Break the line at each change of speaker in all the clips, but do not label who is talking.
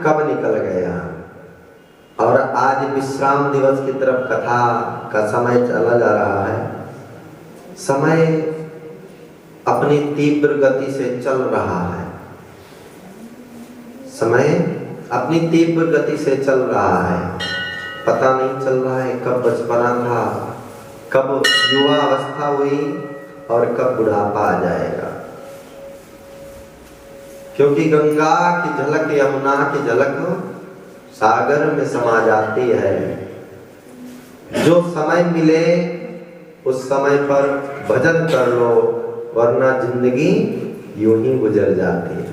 कब निकल गया। और आज विश्राम दिवस की तरफ कथा का समय चला जा रहा है। समय अपनी तीव्र गति से चल रहा है। समय अपनी तीव्र गति से चल रहा है। पता नहीं चल रहा है कब बचपना था, कब युवा अवस्था हुई और कब बुढ़ापा आ जाएगा। क्योंकि गंगा की झलक, यमुना की झलक सागर में समा जाती है। जो समय मिले उस समय पर भजन कर लो, वरना जिंदगी यूं ही गुजर जाती है।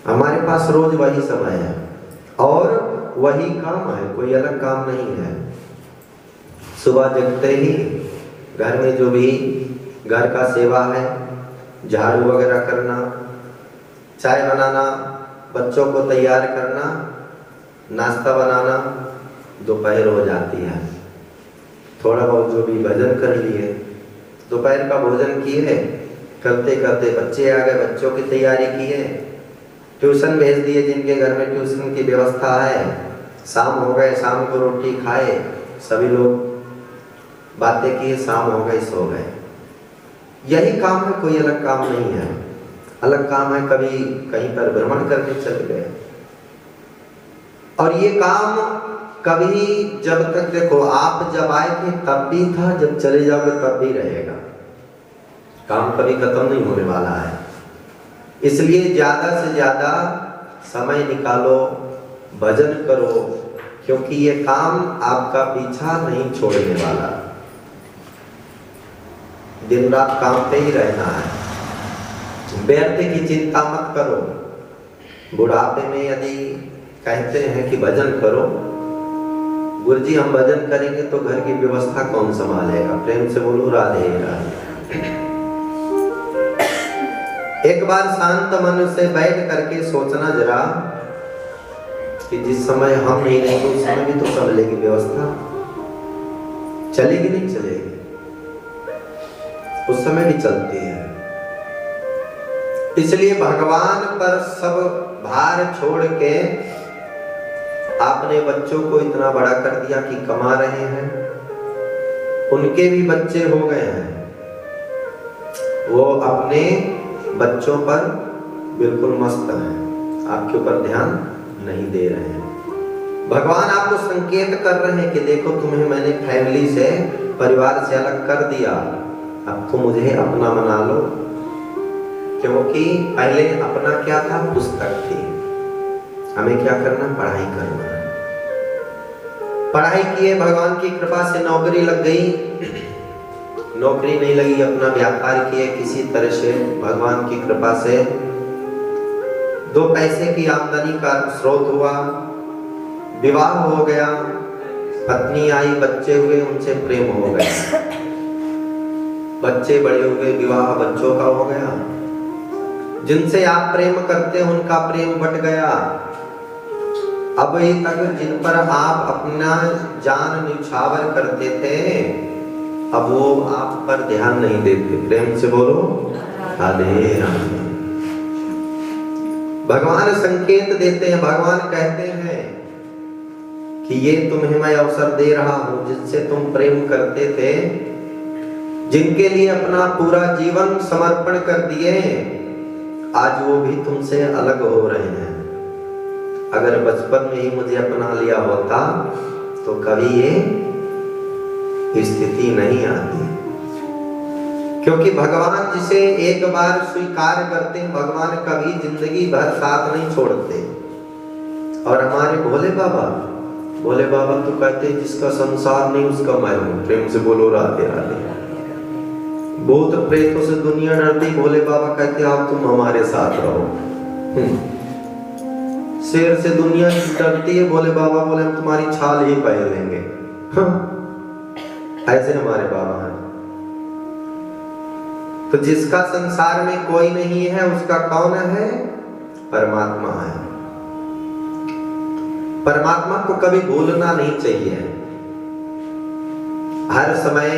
हमारे पास रोज वही समय है और वही काम है, कोई अलग काम नहीं है। सुबह जगते ही घर में जो भी घर का सेवा है, झाड़ू वगैरह करना, चाय बनाना, बच्चों को तैयार करना, नाश्ता बनाना, दोपहर हो जाती है। थोड़ा बहुत जो भी भजन कर लिए, दोपहर का भोजन किए, करते करते बच्चे आ गए, बच्चों की तैयारी की है, ट्यूशन भेज दिए जिनके घर में ट्यूशन की व्यवस्था है, शाम हो गए, शाम को रोटी खाए, सभी लोग बातें किए, शाम हो गई, सो गए। यही काम है, कोई अलग काम नहीं है। अलग काम है कभी कहीं पर भ्रमण करने चले गए। और ये काम कभी, जब तक देखो आप जब आए थे तब भी था, जब चले जाओगे तब भी रहेगा। काम कभी खत्म नहीं होने वाला है। इसलिए ज्यादा से ज्यादा समय निकालो, भजन करो, क्योंकि ये काम आपका पीछा नहीं छोड़ने वाला। दिन रात काम पे ही रहना है। व्यर्थ की चिंता मत करो। बुढ़ापे में यदि कहते हैं कि भजन करो, गुरुजी हम भजन करेंगे तो घर की व्यवस्था कौन संभालेगा? प्रेम से बोलो राधे राधे। एक बार शांत मन से बैठ करके सोचना जरा कि जिस समय हम नहीं रहेंगे उस समय भी तो संभलेगी व्यवस्था, चलेगी नहीं चलेगी? उस समय भी चलती है। इसलिए भगवान पर सब भार छोड़ के आपने बच्चों को इतना बड़ा कर दिया कि कमा रहे हैं, उनके भी बच्चे हो गए हैं, वो अपने बच्चों पर बिल्कुल मस्त हैं, आपके ऊपर ध्यान नहीं दे रहे हैं। भगवान आपको संकेत कर रहे हैं कि देखो तुम्हें मैंने फैमिली से, परिवार से अलग कर दिया, अब तुम मुझे अपना बना लो। क्योंकि पहले अपना क्या था? पुस्तक थी। हमें क्या करना? पढ़ाई करना। पढ़ाई किए, भगवान की कृपा से नौकरी लग गई, नौकरी नहीं लगी, अपना व्यापार किए, किसी तरह से भगवान की कृपा से 2 पैसे की आमदनी का स्रोत हुआ, विवाह हो गया, पत्नी आई, बच्चे हुए, उनसे प्रेम हो गया, बच्चे बड़े हो गए, विवाह बच्चों का हो गया, जिनसे आप प्रेम करते हैं उनका प्रेम बट गया। अब तक जिन पर आप अपना जान न्यौछावर करते थे, अब वो आप पर ध्यान नहीं देते। प्रेम से बोलो राधे राधे। भगवान संकेत देते हैं, भगवान कहते हैं कि ये तुम्हें मैं अवसर दे रहा हूं, जिनसे तुम प्रेम करते थे, जिनके लिए अपना पूरा जीवन समर्पण कर दिए, आज वो भी तुमसे अलग हो रहे हैं। अगर बचपन में ही मुझे अपना लिया होता तो कभी ये स्थिति नहीं आती। क्योंकि भगवान जिसे एक बार स्वीकार करते हैं, भगवान कभी जिंदगी भर साथ नहीं छोड़ते। और हमारे भोले बाबा तो कहते हैं जिसका संसार नहीं उसका मैं हूं। प्रेम से बोलो राधे राधे। भूत प्रेतों से दुनिया डरती, भोले बाबा कहते आप तुम हमारे साथ रहो। शेर से दुनिया डरती है, भोले बाबा बोले हम तुम्हारी छाल ही पहन लेंगे। ऐसे हमारे बाबा हैं। तो जिसका संसार में कोई नहीं है उसका कौन है? परमात्मा है। परमात्मा को कभी भूलना नहीं चाहिए। हर समय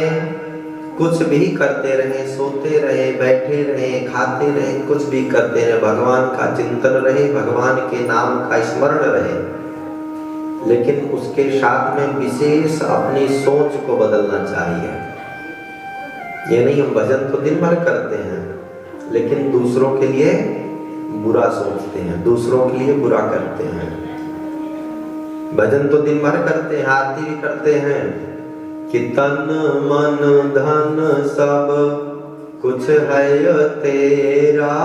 कुछ भी करते रहे, सोते रहे, बैठे रहे, खाते रहे, कुछ भी करते रहे, भगवान का चिंतन रहे, भगवान के नाम का स्मरण रहे, लेकिन उसके साथ में विशेष अपनी सोच को बदलना चाहिए। ये नहीं हम भजन तो दिन भर करते हैं लेकिन दूसरों के लिए बुरा सोचते हैं, दूसरों के लिए बुरा करते हैं। भजन तो दिन भर करते हैं, आरती भी करते हैं कि तन मन धन सब कुछ है तेरा,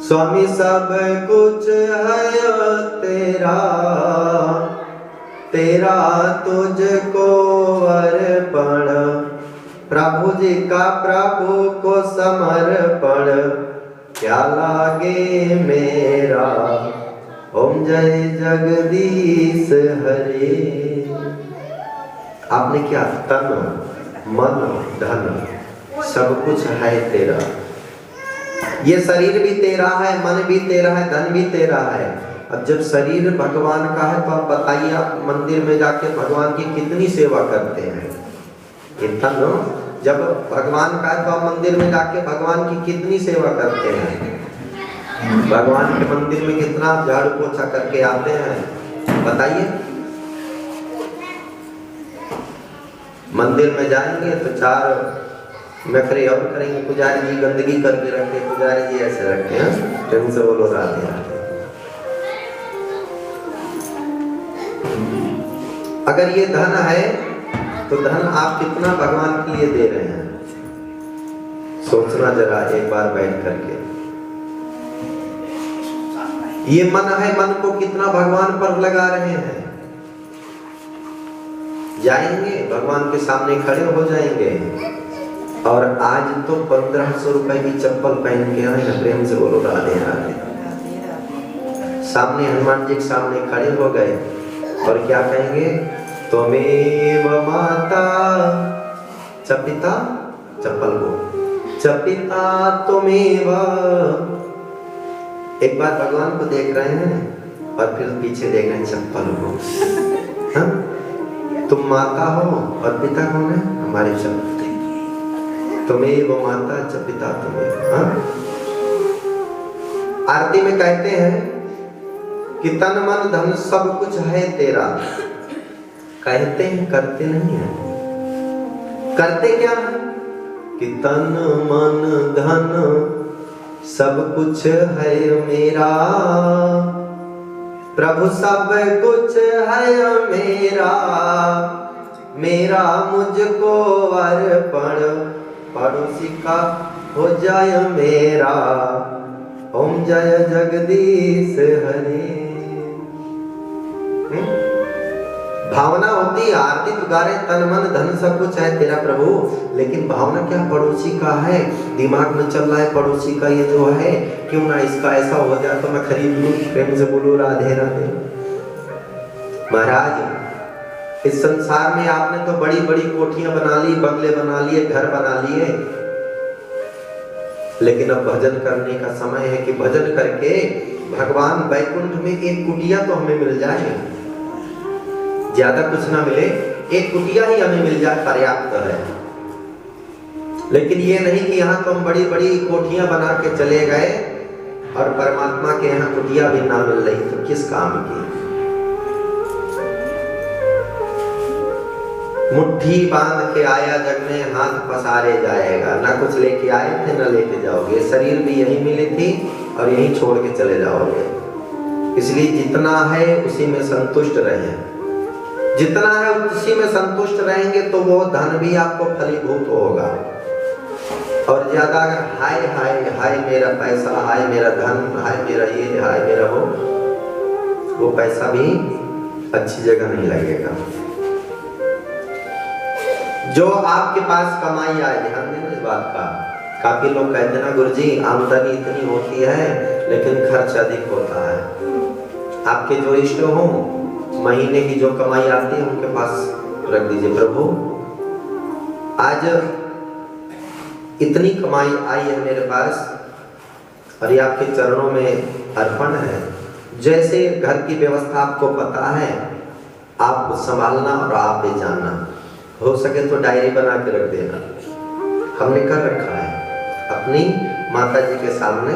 स्वामी सब कुछ है तेरा, तेरा तुझको अर्पण, प्रभु जी का प्रभु को समर्पण, क्या लागे मेरा, ओम जय जगदीश हरे। आपने क्या, तन मन धन सब कुछ है तेरा। ये शरीर भी तेरा है, मन भी तेरा है, धन भी तेरा है। अब जब शरीर भगवान का है तो आप बताइए, आप मंदिर में जाके भगवान की कितनी सेवा करते हैं। ये तन जब भगवान का है तो आप मंदिर में जाके भगवान की कितनी सेवा करते हैं। भगवान के मंदिर में कितना झाड़ू पोछा करके आते हैं बताइए। मंदिर में जाएंगे तो 4 नखरे और करेंगे, पुजारी जी गंदगी करके रखते, पुजारी जी ऐसे रखते हैं, ढंग से बोलो राधे राधे। अगर ये धन है तो धन आप कितना भगवान के लिए दे रहे हैं, सोचना जरा एक बार बैठ करके। ये मन है, मन को कितना भगवान पर लगा रहे हैं। जाएंगे भगवान के सामने खड़े हो जाएंगे और आज तो 1500 रुपए की चप्पल पहन के आए हैं, प्रेम से बोलो राधे राधे। सामने हनुमान जी के सामने खड़े हो गए और क्या कहेंगे, त्वमेव माता चपिता, चप्पल को चपिता त्वमेव। एक बार भगवान को देख रहे हैं और फिर पीछे देख रहे हैं चप्पल को। हाँ? तुम माता हो और पिता कौन है, हमारे चप्पल। त्वमेव माता च पिता त्वमेव। हाँ? आरती में कहते हैं कि तन मन धन सब कुछ है तेरा। कहते हैं, करते नहीं है। करते क्या है कि तन मन धन सब कुछ है मेरा, प्रभु सब कुछ है मेरा, मेरा मुझको अर्पण, पड़ोसी का हो जाए मेरा, ओम जय जगदीश हरे। भावना होती है, आरती पुकारे तन मन धन सब कुछ है तेरा प्रभु, लेकिन भावना क्या, पड़ोसी का है। दिमाग में चल रहा है पड़ोसी का ये जो है, क्यों ना इसका ऐसा हो जाए तो मैं खरीद लूं। प्रेम से बोलो राधे राधे। महाराज इस संसार में आपने तो बड़ी बड़ी कोठियां बना ली, बंगले बना लिए, घर बना लिए, लेकिन अब भजन करने का समय है कि भजन करके भगवान वैकुंठ में एक कुटिया तो हमें मिल जाए। ज्यादा कुछ ना मिले, एक कुटिया ही हमें मिल जाए पर्याप्त है। लेकिन ये नहीं कि यहाँ तो हम बड़ी बड़ी कोठियां बना के चले गए और परमात्मा के यहाँ कुटिया भी ना मिल रही, तो किस काम की। मुट्ठी बांध के आया जग में, हाथ पसारे जाएगा। ना कुछ लेके आए थे ना लेके जाओगे, शरीर भी यही मिली थी और यही छोड़ के चले जाओगे। इसलिए जितना है उसी में संतुष्ट रहें। जितना है उसी में संतुष्ट रहेंगे तो वो धन भी आपको फलीभूत होगा। और ज्यादा अगर हाय हाय हाय मेरा पैसा, हाय मेरा धन, हाय मेरा ये, हाय मेरा वो पैसा भी अच्छी जगह नहीं लगेगा। जो आपके पास कमाई आए, ध्यान देना इस बात का। काफी लोग कहते हैं ना गुरुजी आमदनी इतनी होती है लेकिन खर्च अधिक होता है। आपके जो इष्ट हो, महीने की जो कमाई आती है उनके पास रख दीजिए, प्रभु आज इतनी कमाई आई है मेरे पास और ये आपके चरणों में अर्पण है। जैसे घर की व्यवस्था आपको पता है, आप संभालना और आप ले जाना। हो सके तो डायरी बना के रख देना। हमने कर रखा है, अपनी माता जी के सामने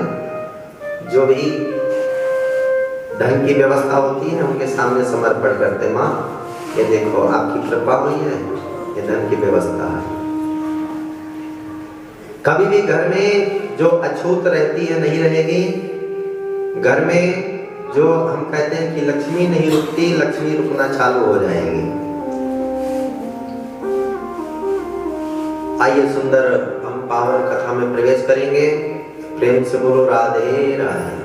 जो भी धन की व्यवस्था होती है उनके सामने समर्पण करते, माँ ये देखो आपकी कृपा हुई है, ये धन की व्यवस्था है। कभी भी घर में जो अछूत रहती है नहीं रहेगी। घर में जो हम कहते हैं कि लक्ष्मी नहीं रुकती, लक्ष्मी रुकना चालू हो जाएगी। आइए सुंदर हम पावन कथा में प्रवेश करेंगे। प्रेम से बोलो राधे राधे।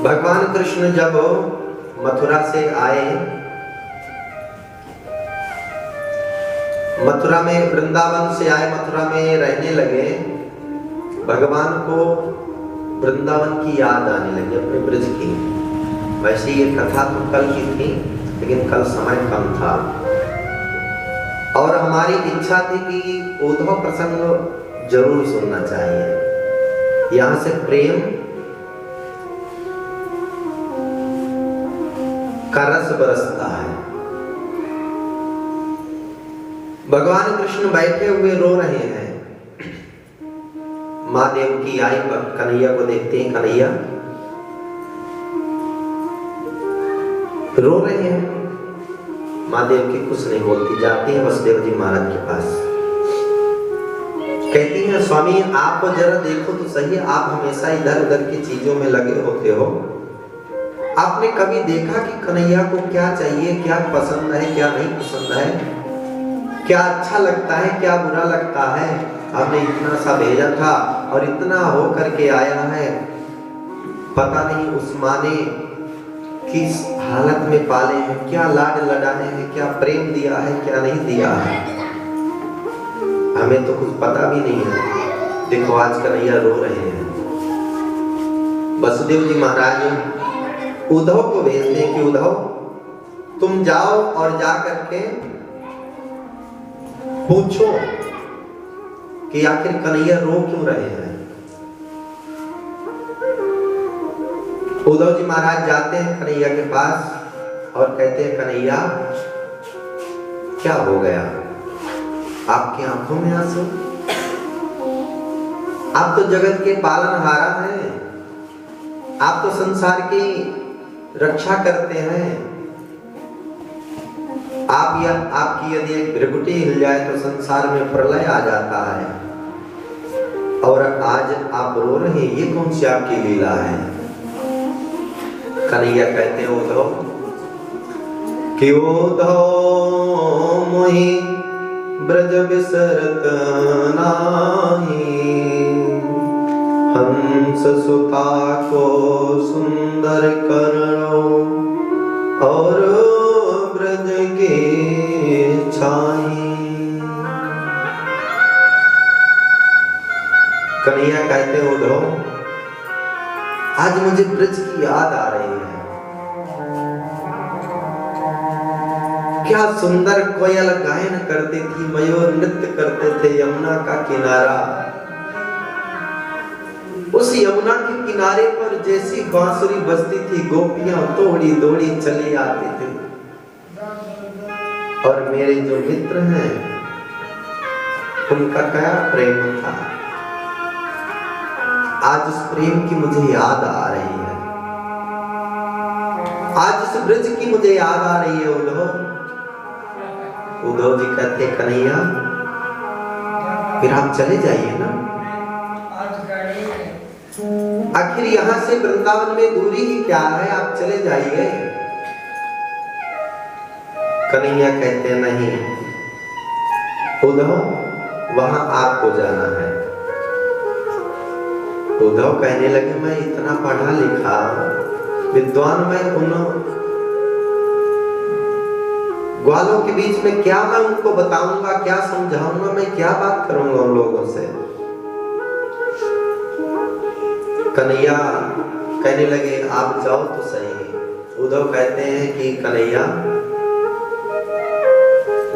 भगवान कृष्ण जब मथुरा से आए, मथुरा में वृंदावन से आए, मथुरा में रहने लगे, भगवान को वृंदावन की याद आने लगी, अपने ब्रज की। वैसे ये कथा तो कल की थी, लेकिन कल समय कम था और हमारी इच्छा थी कि उद्धव प्रसंग जरूर सुनना चाहिए। यहां से प्रेम का रस बरसता है। भगवान कृष्ण बैठे हुए रो रहे हैं। माँ देवकी आई, कन्हैया को देखते हैं, कन्हैया रो रहे हैं। माँ देवकी कुछ नहीं बोलती, जाती है वसुदेव जी महाराज के पास, कहती हैं स्वामी आप जरा देखो तो सही, आप हमेशा इधर उधर की चीजों में लगे होते हो। आपने कभी देखा कि कन्हैया को क्या चाहिए, क्या पसंद है, क्या नहीं पसंद है, क्या अच्छा लगता है, क्या बुरा लगता है? हमने इतना सा भेजा था और इतना हो करके आया है, पता नहीं उस माँ ने किस हालत में पाले हैं, क्या लाड लडाए हैं, क्या प्रेम दिया है, क्या नहीं दिया है, हमें तो कुछ पता भी नहीं है। देखो आज कन्हैया रो रहे हैं। वसुदेव जी महाराज उद्धव को भेजते हैं कि उद्धव तुम जाओ और जा करके पूछो कि आखिर कन्हैया रो क्यों रहे हैं। उद्धव जी महाराज जाते हैं कन्हैया के पास और कहते हैं कन्हैया क्या हो गया, आपकी आंखों में आंसू? आप तो जगत के पालनहारा हैं, आप तो संसार की रक्षा करते हैं। आप या आपकी यदि एक भृगुटी हिल जाए तो संसार में प्रलय आ जाता है, और आज आप रो रहे हैं, ये कौन सी आपकी लीला है? कन्हैया कहते हैं उद्धव कि उद्धव मोहि ब्रज बिसरत नाही, हंस सुता को सुंदर करो और ब्रज के छाई। कन्हैया कहते उद्धव आज मुझे ब्रज की याद आ रही है। क्या सुंदर कोयल गायन करती थी, मयूर नृत्य करते थे, यमुना का किनारा। उस यमुना के किनारे पर जैसी बांसुरी बजती थी, गोपियां दौड़ी दौड़ी चली आती थी। और मेरे जो मित्र हैं उनका क्या प्रेम था, आज उस प्रेम की मुझे याद आ रही है, आज उस ब्रज की मुझे याद आ रही है उद्धव। उद्धव जी कहते कन्हैया फिर आप चले जाइए ना, आखिर यहाँ से वृंदावन में दूरी ही क्या है, आप चले जाइए। कन्हैया कहते नहीं उद्धव वहां आपको जाना है। उद्धव कहने लगे मैं इतना पढ़ा लिखा विद्वान, मैं उन ग्वालों के बीच में क्या मैं उनको बताऊंगा, क्या समझाऊंगा, मैं क्या बात करूंगा उन लोगों से। कन्हैया कहने लगे आप जाओ तो सही। उद्धव कहते हैं कि कन्हैया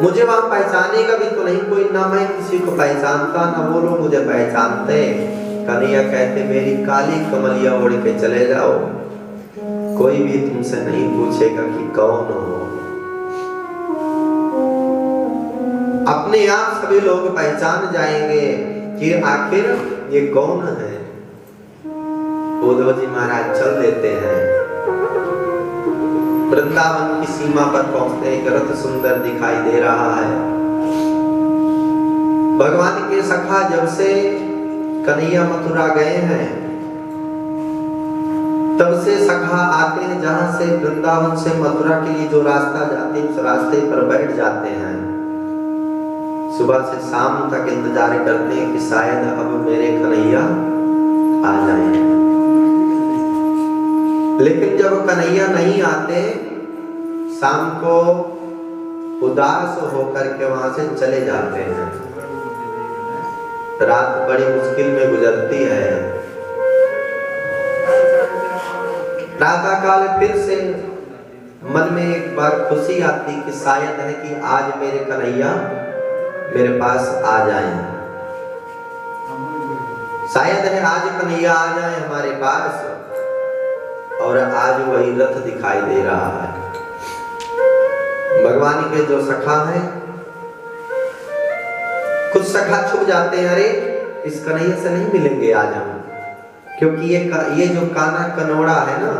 मुझे वहां पहचानेगा भी तो नहीं कोई, ना मैं किसी को पहचानता ना वो लोग मुझे पहचानते। कन्हैया कहते मेरी काली कमलिया ओढ़ के चले जाओ, कोई भी तुमसे नहीं पूछेगा कि कौन हो। अपने आप सभी लोग पहचान जाएंगे कि आखिर ये कौन है। उद्धव जी महाराज चल देते हैं, वृंदावन की सीमा पर पहुंचते हैं। एक रथ सुंदर दिखाई दे रहा है। भगवान के सखा जब से कन्हैया मथुरा गए हैं, तब से सखा आते हैं, जहां से वृंदावन से मथुरा के लिए जो रास्ता जाते हैं, उस रास्ते पर बैठ जाते हैं। सुबह से शाम तक इंतजार करते हैं कि शायद अब मेरे कन्हैया आ जाएं। लेकिन जब कन्हैया नहीं आते, शाम को उदास होकर के वहां से चले जाते हैं। रात बड़ी मुश्किल में गुजरती है। प्रातः काल फिर से मन में एक बार खुशी आती कि शायद है कि आज मेरे कन्हैया मेरे पास आ जाएं। शायद है आज कन्हैया आ जाए हमारे पास। और आज वही रथ दिखाई दे रहा है। भगवान के जो सखा हैं, कुछ सखा छुप जाते हैं, अरे इस कन्हैया से नहीं मिलेंगे आज हम, क्योंकि ये जो काना कनौड़ा है ना,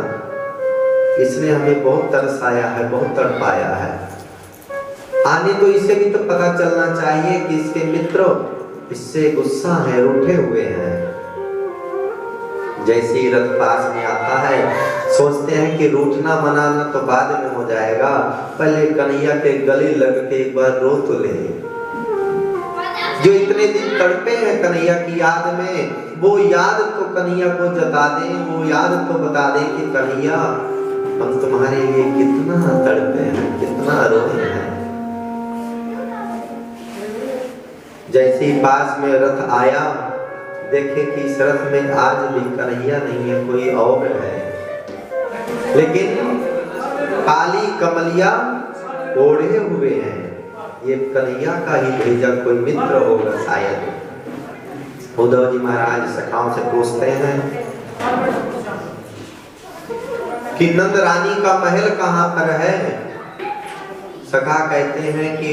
इसने हमें बहुत तरसाया है, बहुत तड़पाया है। आने तो इसे भी तो पता चलना चाहिए कि इसके मित्र इससे गुस्सा है, रूठे हुए हैं। जैसे ही रथ पास में आता है, सोचते हैं कि रूठना मनाना तो बाद में हो जाएगा, पहले कन्हैया के गले लग के एक बार रो तो ले। जो इतने दिन तड़पे हैं कन्हैया की याद में, वो याद तो कन्हैया को जता दें, वो याद तो बता दें कि कन्हैया हम तुम्हारे लिए कितना तड़पे हैं, कितना रोए हैं। जैसे ही पास में रथ आया, देखे कि इस रथ में आज भी कन्हैया नहीं है, कोई और है। लेकिन काली कमलिया ओढ़े हुए हैं, ये कन्हैया का ही भेजा कोई मित्र होगा शायद। उद्धव जी महाराज सखाओं से पूछते हैं कि नंद रानी का महल कहाँ पर है। सखा कहते हैं कि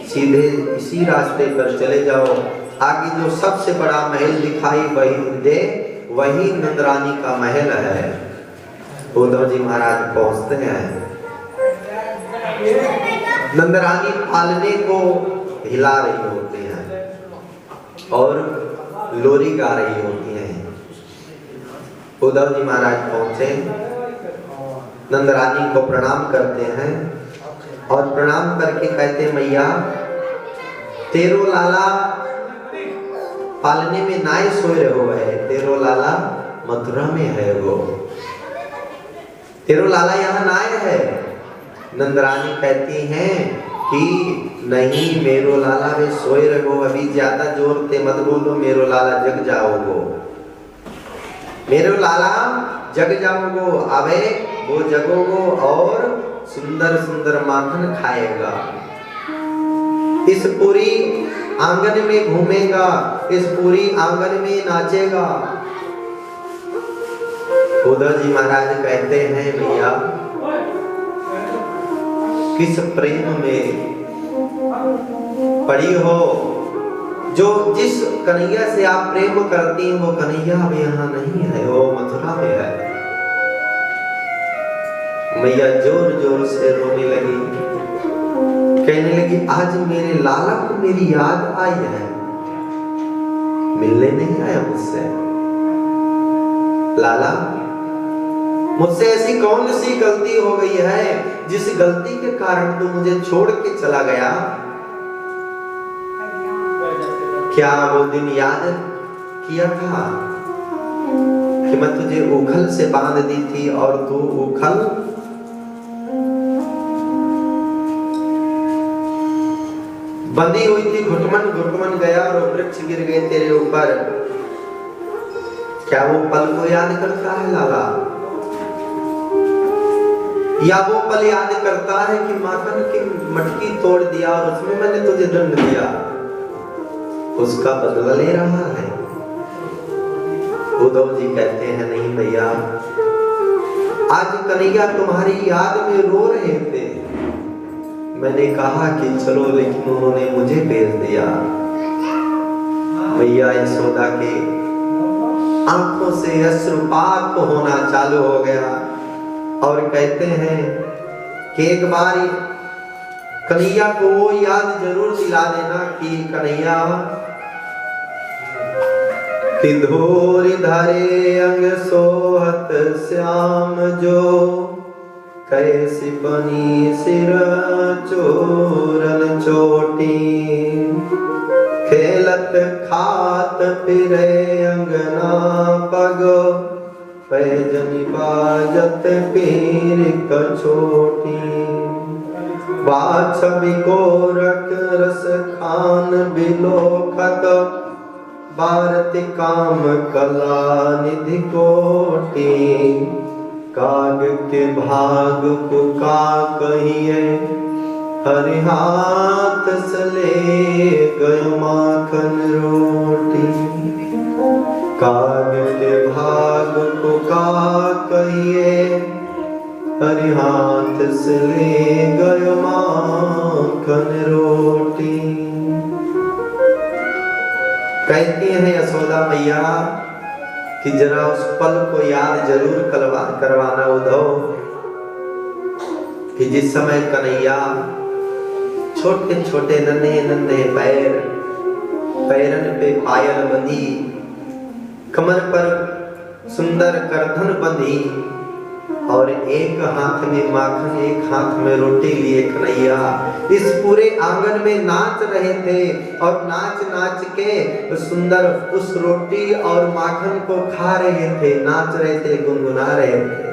सीधे इसी रास्ते पर चले जाओ, आगे जो सबसे बड़ा महल दिखाई वही नंद रानी का महल है। उद्धव जी महाराज पहुंचते हैं। नंद रानी पालने को हिला रही होती हैं और लोरी गा रही होती हैं। उद्धव जी महाराज पहुंचे, नंद रानी को प्रणाम करते हैं और प्रणाम करके कहते हैं, मैया तेरो लाला पालने में नाय सोए रहो है, तेरो लाला मथुरा में है वो, तेरो लाला यहाँ नाय है। नंदरानी कहती हैं कि नहीं मेरो लाला वे सोए रहो, अभी ज्यादा जोर से मत बोलो, मेरो लाला जग जाओगो, मेरो लाला जग जाओगो, अबे वो जगोगो और सुंदर सुंदर माखन खाएगा, इस पूरी आंगन में घूमेगा, इस पूरी आंगन में नाचेगा। उद्धव जी महाराज कहते हैं, भैया किस प्रेम में पड़ी हो, जो जिस कन्हैया से आप प्रेम करती हैं वो कन्हैया अब यहाँ नहीं है, वो मथुरा में है। मैया जोर जोर से रोने लगी, कहने लगी आज मेरे लाला को मेरी याद आई है, मिलने नहीं आया मुझसे। लाला मुझसे ऐसी कौन सी गलती हो गई है जिस गलती के कारण तू मुझे छोड़ के चला गया। क्या वो दिन याद किया था कि मैं तुझे उखल से बांध दी थी और तू उखल बंधी हुई थी, घुटमन घुटमन गया और वृक्ष गिर गए तेरे ऊपर। क्या वो पल को याद करता है लाला, या वो पल याद करता है कि माखन की मटकी तोड़ दिया और उसमें मैंने तुझे दंड दिया, उसका बदला ले रहा है। उद्धव जी कहते हैं नहीं भैया, आज कन्हैया तुम्हारी याद में रो रहे थे। मैंने कहा कि चलो, लेकिन उन्होंने मुझे भेज दिया। मैया यशोदा के आंखों से अश्रुपात होना चालू हो गया और कहते हैं कि एक बार कन्हैया को वो याद जरूर दिला देना कि कन्हैया कि धूरि धरे अंग सोहत श्याम जो, कैसी बनी सिर चूरन चोटी, खेलत खात फिरे अंगना पग, पैजनी बाजत पीर कछोटी, बाछबी गोरख रस खान बिलोखत, भारती काम कला निधि कोटि, काग के भाग को का कहिए, हरि हाथ सले गयो माखन रोटी, काग के भाग को का कहिए, हरि हाथ सले गयो माखन रोटी। कहती हैं यशोदा मैया कि जरा उस पल को याद जरूर करवाना उद्धव, कि जिस समय कन्हैया छोटे छोटे नन्हे नन्हे पैरन पे पायल बंधी, कमर पर सुंदर करधन बंधी और एक हाथ में माखन एक हाथ में रोटी लिए कन्हैया इस पूरे आंगन में नाच रहे थे और नाच नाच के सुंदर उस रोटी और माखन को खा रहे थे, नाच रहे थे, गुनगुना रहे थे।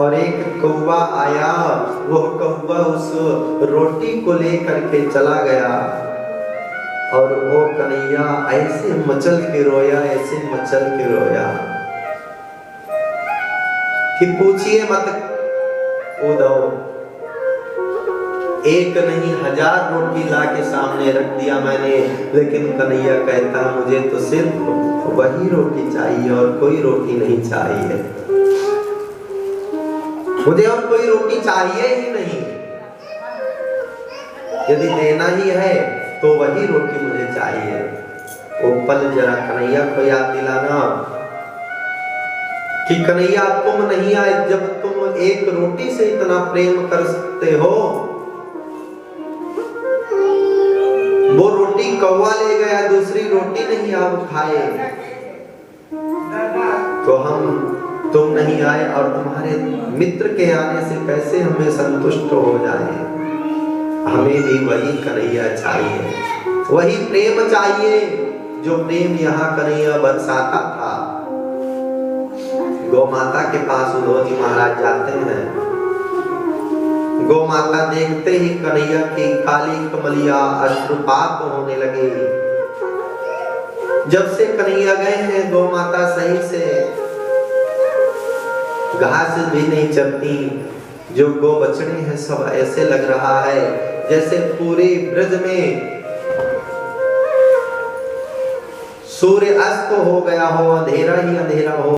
और एक कौवा आया, वो कौवा उस रोटी को लेकर के चला गया और वो कन्हैया ऐसे मचल के रोया, ऐसे मचल के रोया कि पूछिए मत उद्धव। एक नहीं 1000 रोटी ला के सामने रख दिया मैंने, लेकिन कन्हैया कहता मुझे तो सिर्फ वही रोटी चाहिए और कोई रोटी नहीं चाहिए, मुझे और कोई रोटी चाहिए ही नहीं। यदि देना ही है तो वही रोटी मुझे चाहिए। वो पल जरा कन्हैया को याद दिलाना कि कन्हैया तुम नहीं आए, जब तुम एक रोटी से इतना प्रेम कर सकते हो, वो रोटी कौवा ले गया, दूसरी रोटी नहीं आप खाए, तो तुम नहीं आए और तुम्हारे मित्र के आने से कैसे हमें संतुष्ट हो जाए। हमें भी वही कन्हैया चाहिए, वही प्रेम चाहिए जो प्रेम यहाँ कन्हैया बरसाता था। गौ माता के पास उद्धव जी महाराज जाते हैं। गौ माता देखते ही कन्हैया की काली कमलिया अश्रुपात होने लगे। जब से कन्हैया गए हैं गौ माता सही से घास भी नहीं चरती। जो गौ बछड़े हैं सब ऐसे लग रहा है जैसे पूरे ब्रज में सूर्य अस्त हो गया हो, अंधेरा ही अंधेरा हो।